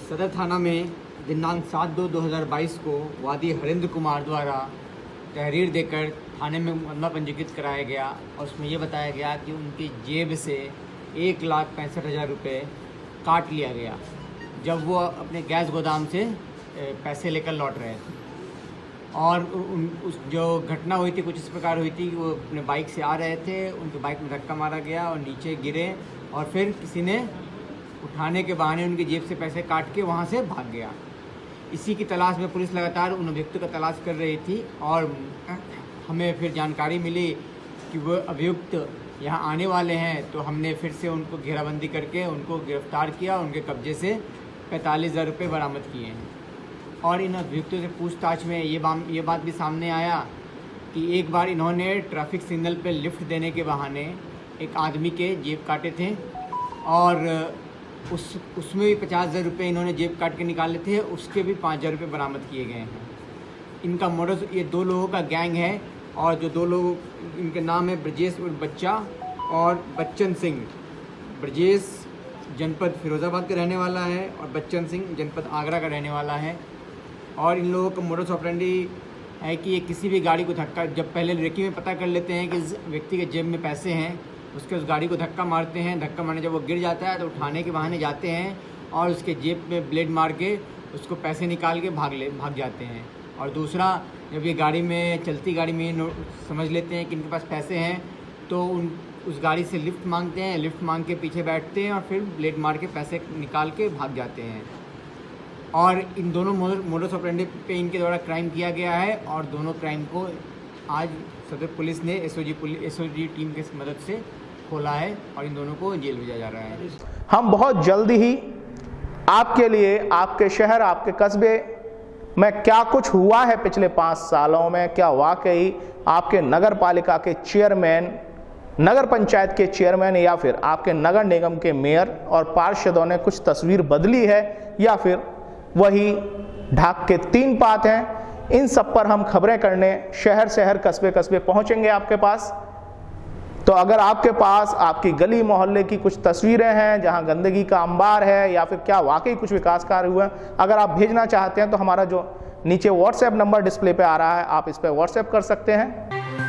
सदर थाना में दिनांक 7/2/2022 को वादी हरेंद्र कुमार द्वारा तहरीर देकर थाने में मुकदमा पंजीकृत कराया गया और उसमें ये बताया गया कि उनकी जेब से 1,65,000 रुपये काट लिया गया जब वो अपने गैस गोदाम से पैसे लेकर लौट रहे थे। और उस जो घटना हुई थी कुछ इस प्रकार हुई थी कि वो अपने बाइक से आ रहे थे, उनके बाइक में धक्का मारा गया और नीचे गिरे और फिर किसी ने उठाने के बहाने उनकी जेब से पैसे काट के वहाँ से भाग गया। इसी की तलाश में पुलिस लगातार उन अभियुक्तों का तलाश कर रही थी और हमें फिर जानकारी मिली कि वो अभियुक्त यहाँ आने वाले हैं, तो हमने फिर से उनको घेराबंदी करके उनको गिरफ्तार किया। उनके कब्जे से 45,000 रुपये बरामद किए हैं। और इन अभियुक्तों से पूछताछ में ये बात भी सामने आया कि एक बार इन्होंने ट्रैफिक सिग्नल पर लिफ्ट देने के बहाने एक आदमी के जेब काटे थे और उसमें भी 50,000 रुपये इन्होंने जेब काट के निकाले थे, उसके भी 5,000 रुपये बरामद किए गए हैं। इनका मोडस ये 2 लोगों का गैंग है और जो 2 लोग इनके नाम है ब्रजेश उर्फ बच्चा और बच्चन सिंह। ब्रजेश जनपद फिरोज़ाबाद का रहने वाला है और बच्चन सिंह जनपद आगरा का रहने वाला है। और इन लोगों का मोडस ऑपरेंडी है कि ये किसी भी गाड़ी को धक्का, जब पहले रेकी में पता कर लेते हैं कि इस व्यक्ति के जेब में पैसे हैं, उसके उस गाड़ी को धक्का मारते हैं। धक्का मारने जब वो गिर जाता है तो उठाने के बहाने जाते हैं और उसके जेब में ब्लेड मार के उसको पैसे निकाल के भाग जाते हैं। और दूसरा, जब ये गाड़ी में चलती गाड़ी में समझ लेते हैं कि इनके पास पैसे हैं तो उस गाड़ी से लिफ्ट मांगते हैं, लिफ्ट मांग के पीछे बैठते हैं और फिर ब्लेड मार के पैसे निकाल के भाग जाते हैं। और इन दोनों मोडस ऑपरेंडी पे इनके द्वारा क्राइम किया गया है और दोनों क्राइम को आज सदर पुलिस ने एसओजी टीम की मदद से खोला है और इन दोनों को जेल भेजा जा रहा है। हम बहुत जल्दी ही आपके लिए आपके शहर, आपके कस्बे में क्या कुछ हुआ है पिछले 5 सालों में, क्या वाकई आपके नगर पालिका के चेयरमैन, नगर पंचायत के चेयरमैन या फिर आपके नगर निगम के मेयर और पार्षदों ने कुछ तस्वीर बदली है या फिर वही ढाक के 3 पात हैं, इन सब पर हम खबरें करने शहर शहर कस्बे कस्बे पहुंचेंगे आपके पास। तो अगर आपके पास आपकी गली मोहल्ले की कुछ तस्वीरें हैं जहां गंदगी का अंबार है या फिर क्या वाकई कुछ विकास कार्य हुआ, अगर आप भेजना चाहते हैं तो हमारा जो नीचे व्हाट्सएप नंबर डिस्प्ले पे आ रहा है, आप इस पर व्हाट्सएप कर सकते हैं।